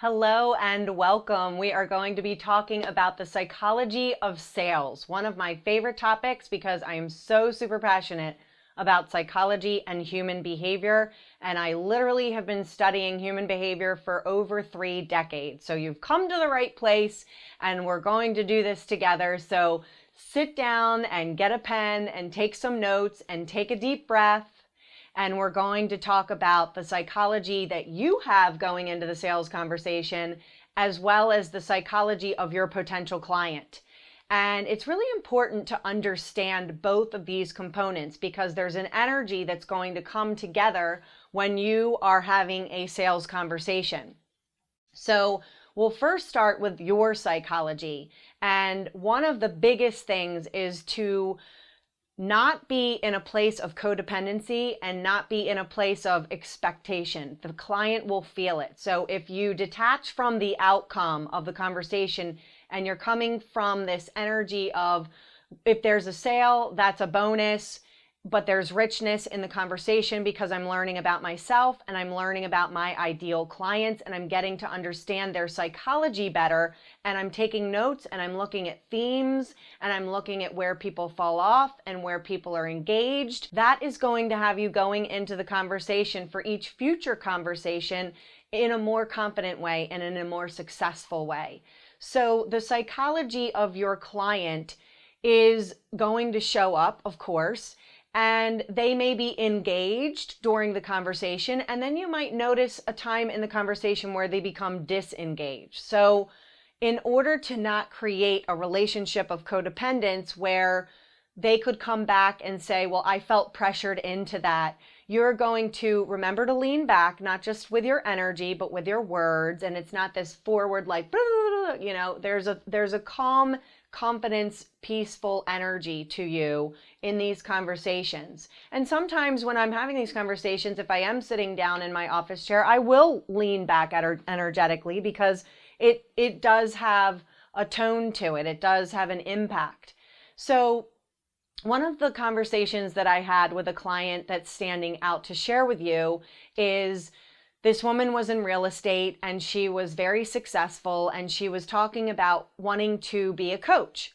Hello and welcome. We are going to be talking about the psychology of sales, one of my favorite topics because I am so super passionate about psychology and human behavior. And I literally have been studying human behavior for over 3 decades. So you've come to the right place and we're going to do this together. So sit down and get a pen and take some notes and take a deep breath. And we're going to talk about the psychology that you have going into the sales conversation, as well as the psychology of your potential client. And it's really important to understand both of these components because there's an energy that's going to come together when you are having a sales conversation. So we'll first start with your psychology. And one of the biggest things is to not be in a place of codependency and not be in a place of expectation. The client will feel it. So if you detach from the outcome of the conversation and you're coming from this energy of, if there's a sale, that's a bonus, but there's richness in the conversation because I'm learning about myself and I'm learning about my ideal clients and I'm getting to understand their psychology better, and I'm taking notes and I'm looking at themes and I'm looking at where people fall off and where people are engaged. That is going to have you going into the conversation for each future conversation in a more confident way and in a more successful way. So the psychology of your client is going to show up, of course, and they may be engaged during the conversation, and then you might notice a time in the conversation where they become disengaged. So in order to not create a relationship of codependence where they could come back and say, well, I felt pressured into that, you're going to remember to lean back, not just with your energy, but with your words. And it's not this forward, like, you know, there's a calm, confidence, peaceful energy to you in these conversations. And sometimes when I'm having these conversations, if I am sitting down in my office chair, I will lean back energetically because it does have a tone to it. It does have an impact. So one of the conversations that I had with a client that's standing out to share with you is this woman was in real estate and she was very successful and she was talking about wanting to be a coach.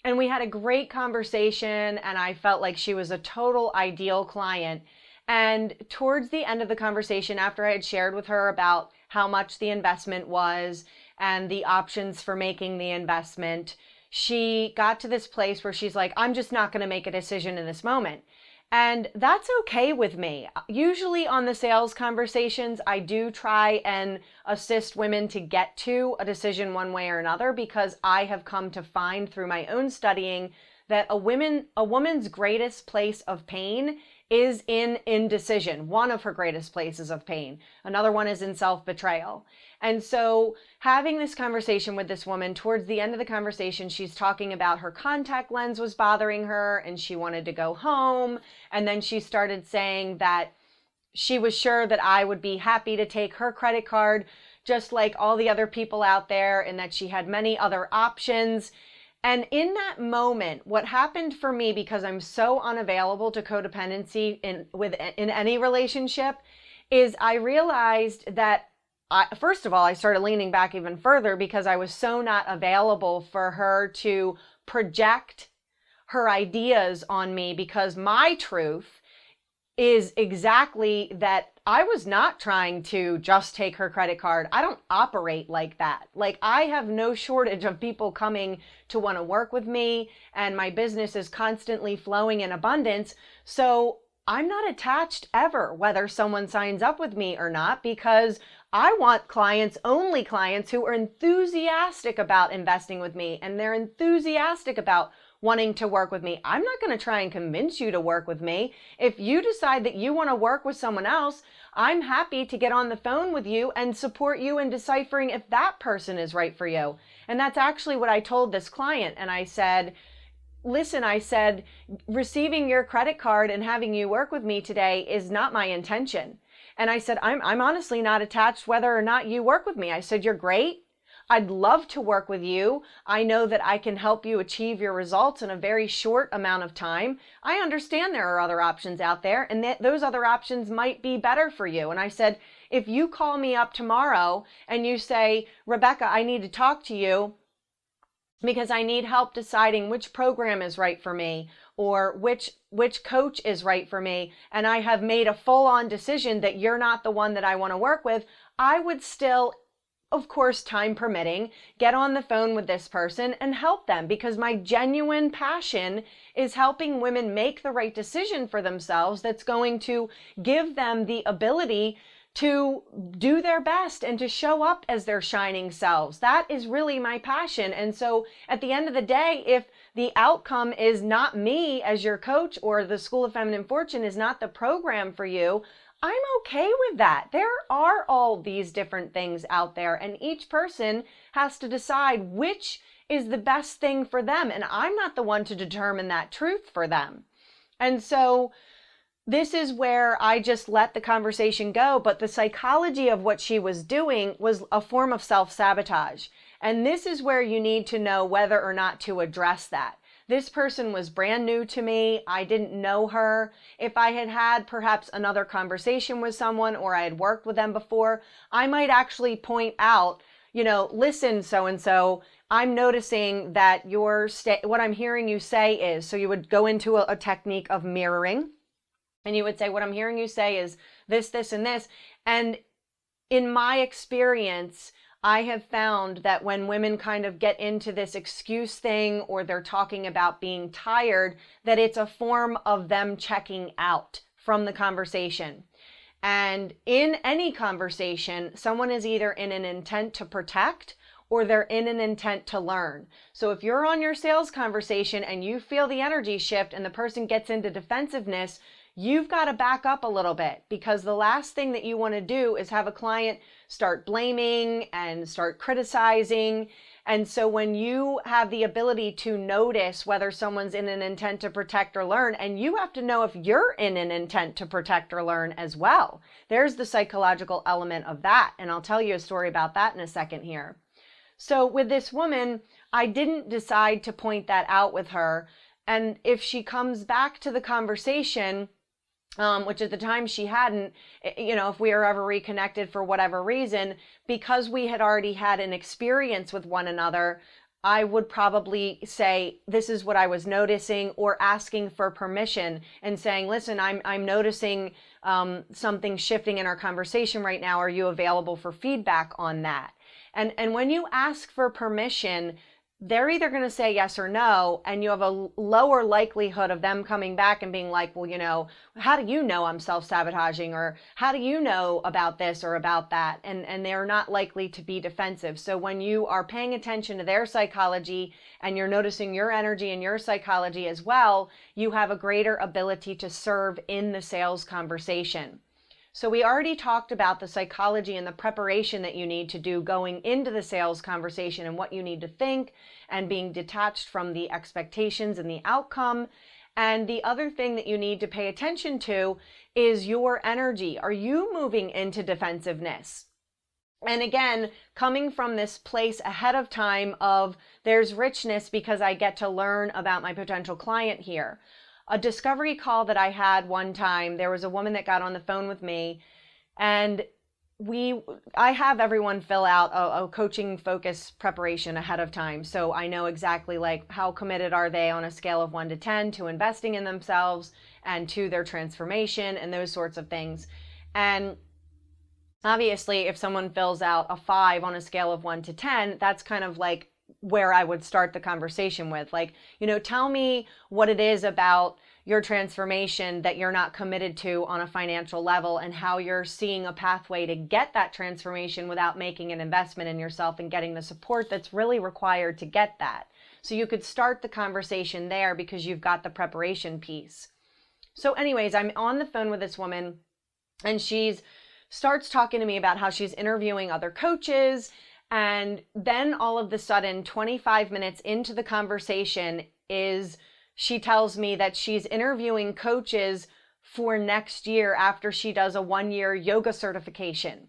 And we had a great conversation and I felt like she was a total ideal client. And towards the end of the conversation, after I had shared with her about how much the investment was and the options for making the investment, she got to this place where she's like, I'm just not going to make a decision in this moment. And that's okay with me. Usually on the sales conversations, I do try and assist women to get to a decision one way or another because I have come to find through my own studying that a woman's greatest place of pain is in indecision, one of her greatest places of pain. Another one is in self-betrayal. And so having this conversation with this woman, towards the end of the conversation, she's talking about her contact lens was bothering her and she wanted to go home. And then she started saying that she was sure that I would be happy to take her credit card, just like all the other people out there, and that she had many other options. And in that moment, what happened for me, because I'm so unavailable to codependency in any relationship, is I realized that first of all, I started leaning back even further because I was so not available for her to project her ideas on me, because my truth is exactly that I was not trying to just take her credit card. I don't operate like that. Like, I have no shortage of people coming to want to work with me, and my business is constantly flowing in abundance. So I'm not attached ever whether someone signs up with me or not, because I want clients, only clients, who are enthusiastic about investing with me and they're enthusiastic about wanting to work with me. I'm not going to try and convince you to work with me. If you decide that you want to work with someone else, I'm happy to get on the phone with you and support you in deciphering if that person is right for you. And that's actually what I told this client. And I said, listen, I said, receiving your credit card and having you work with me today is not my intention. And I said, I'm honestly not attached whether or not you work with me. I said, you're great. I'd love to work with you. I know that I can help you achieve your results in a very short amount of time. I understand there are other options out there, and that those other options might be better for you. And I said, if you call me up tomorrow and you say, Rebecca, I need to talk to you because I need help deciding which program is right for me, or which coach is right for me, and I have made a full-on decision that you're not the one that I want to work with, I would still, of course, time permitting, get on the phone with this person and help them, because my genuine passion is helping women make the right decision for themselves that's going to give them the ability to do their best and to show up as their shining selves. That is really my passion. And so at the end of the day, if the outcome is not me as your coach, or the School of Feminine Fortune is not the program for you, I'm okay with that. There are all these different things out there, and each person has to decide which is the best thing for them. And I'm not the one to determine that truth for them. And so this is where I just let the conversation go. But the psychology of what she was doing was a form of self-sabotage. And this is where you need to know whether or not to address that. This person was brand new to me. I didn't know her. If I had had perhaps another conversation with someone, or I had worked with them before, I might actually point out, listen, so-and-so, I'm noticing that what I'm hearing you say is, so you would go into a technique of mirroring. And you would say, what I'm hearing you say is this, this, and this. And in my experience, I have found that when women kind of get into this excuse thing, or they're talking about being tired, that it's a form of them checking out from the conversation. And in any conversation, someone is either in an intent to protect, or they're in an intent to learn. So if you're on your sales conversation and you feel the energy shift and the person gets into defensiveness, you've got to back up a little bit, because the last thing that you want to do is have a client start blaming and start criticizing. And so when you have the ability to notice whether someone's in an intent to protect or learn, and you have to know if you're in an intent to protect or learn as well. There's the psychological element of that. And I'll tell you a story about that in a second here. So with this woman, I didn't decide to point that out with her. And if she comes back to the conversation, which at the time she hadn't, if we were ever reconnected for whatever reason, because we had already had an experience with one another, I would probably say, this is what I was noticing, or asking for permission and saying, listen, I'm noticing something shifting in our conversation right now. Are you available for feedback on that? And when you ask for permission, they're either going to say yes or no, and you have a lower likelihood of them coming back and being like, well, how do you know I'm self-sabotaging, or how do you know about this or about that? And they're not likely to be defensive. So when you are paying attention to their psychology and you're noticing your energy and your psychology as well, you have a greater ability to serve in the sales conversation. So we already talked about the psychology and the preparation that you need to do going into the sales conversation, and what you need to think, and being detached from the expectations and the outcome. And the other thing that you need to pay attention to is your energy. Are you moving into defensiveness? And again, coming from this place ahead of time of there's richness because I get to learn about my potential client here. A discovery call that I had one time, there was a woman that got on the phone with me, and I have everyone fill out a coaching focus preparation ahead of time. So I know exactly like how committed are they on a scale of 1 to 10 to investing in themselves and to their transformation and those sorts of things. And obviously, if someone fills out a 5 on a scale of 1 to 10, that's kind of like where I would start the conversation with, like, tell me what it is about your transformation that you're not committed to on a financial level, and how you're seeing a pathway to get that transformation without making an investment in yourself and getting the support that's really required to get that. So you could start the conversation there because you've got the preparation piece. So anyways, I'm on the phone with this woman, and she starts talking to me about how she's interviewing other coaches. And then all of a sudden, 25 minutes into the conversation, she tells me that she's interviewing coaches for next year after she does a 1-year yoga certification.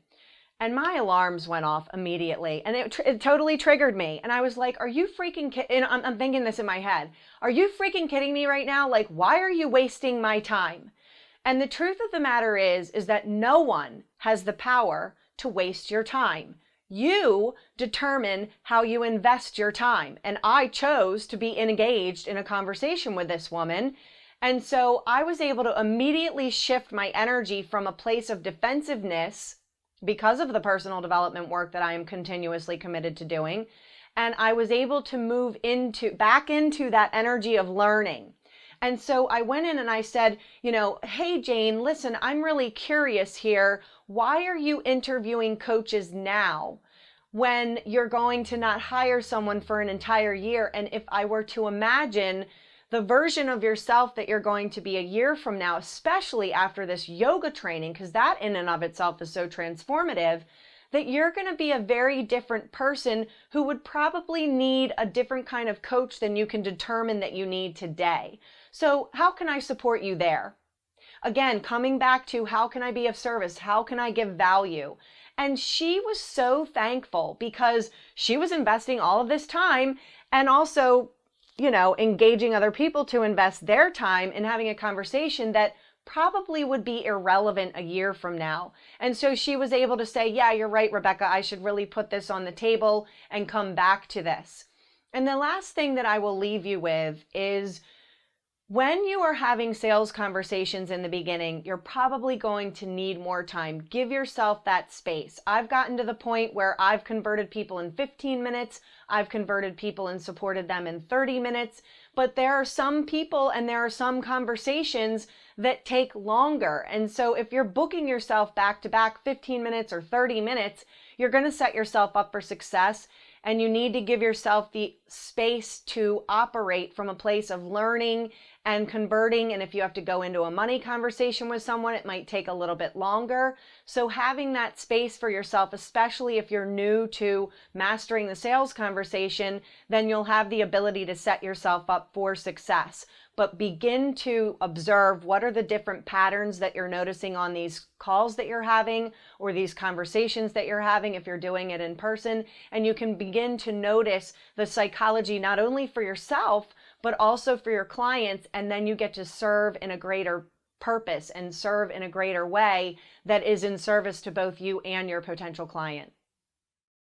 And my alarms went off immediately, and it totally triggered me. And I was like, are you freaking kidding? I'm thinking this in my head. Are you freaking kidding me right now? Like, why are you wasting my time? And the truth of the matter is that no one has the power to waste your time. You determine how you invest your time. And I chose to be engaged in a conversation with this woman. And so I was able to immediately shift my energy from a place of defensiveness because of the personal development work that I am continuously committed to doing. And I was able to move back into that energy of learning. And so I went in and I said, hey, Jane, listen, I'm really curious here. Why are you interviewing coaches now when you're going to not hire someone for an entire year? And if I were to imagine the version of yourself that you're going to be a year from now, especially after this yoga training, because that in and of itself is so transformative, that you're going to be a very different person who would probably need a different kind of coach than you can determine that you need today. So how can I support you there? Again, coming back to how can I be of service? How can I give value? And she was so thankful because she was investing all of this time and also engaging other people to invest their time in having a conversation that probably would be irrelevant a year from now. And so she was able to say, yeah, you're right, Rebecca, I should really put this on the table and come back to this. And the last thing that I will leave you with is when you are having sales conversations in the beginning, you're probably going to need more time. Give yourself that space. I've gotten to the point where I've converted people in 15 minutes. I've converted people and supported them in 30 minutes. But there are some people and there are some conversations that take longer. And so if you're booking yourself back to back 15 minutes or 30 minutes, you're going to set yourself up for success. And you need to give yourself the space to operate from a place of learning and converting. And if you have to go into a money conversation with someone, it might take a little bit longer. So having that space for yourself, especially if you're new to mastering the sales conversation, then you'll have the ability to set yourself up for success. But begin to observe what are the different patterns that you're noticing on these calls that you're having or these conversations that you're having if you're doing it in person. And you can begin to notice the psychology not only for yourself, but also for your clients. And then you get to serve in a greater purpose and serve in a greater way that is in service to both you and your potential client.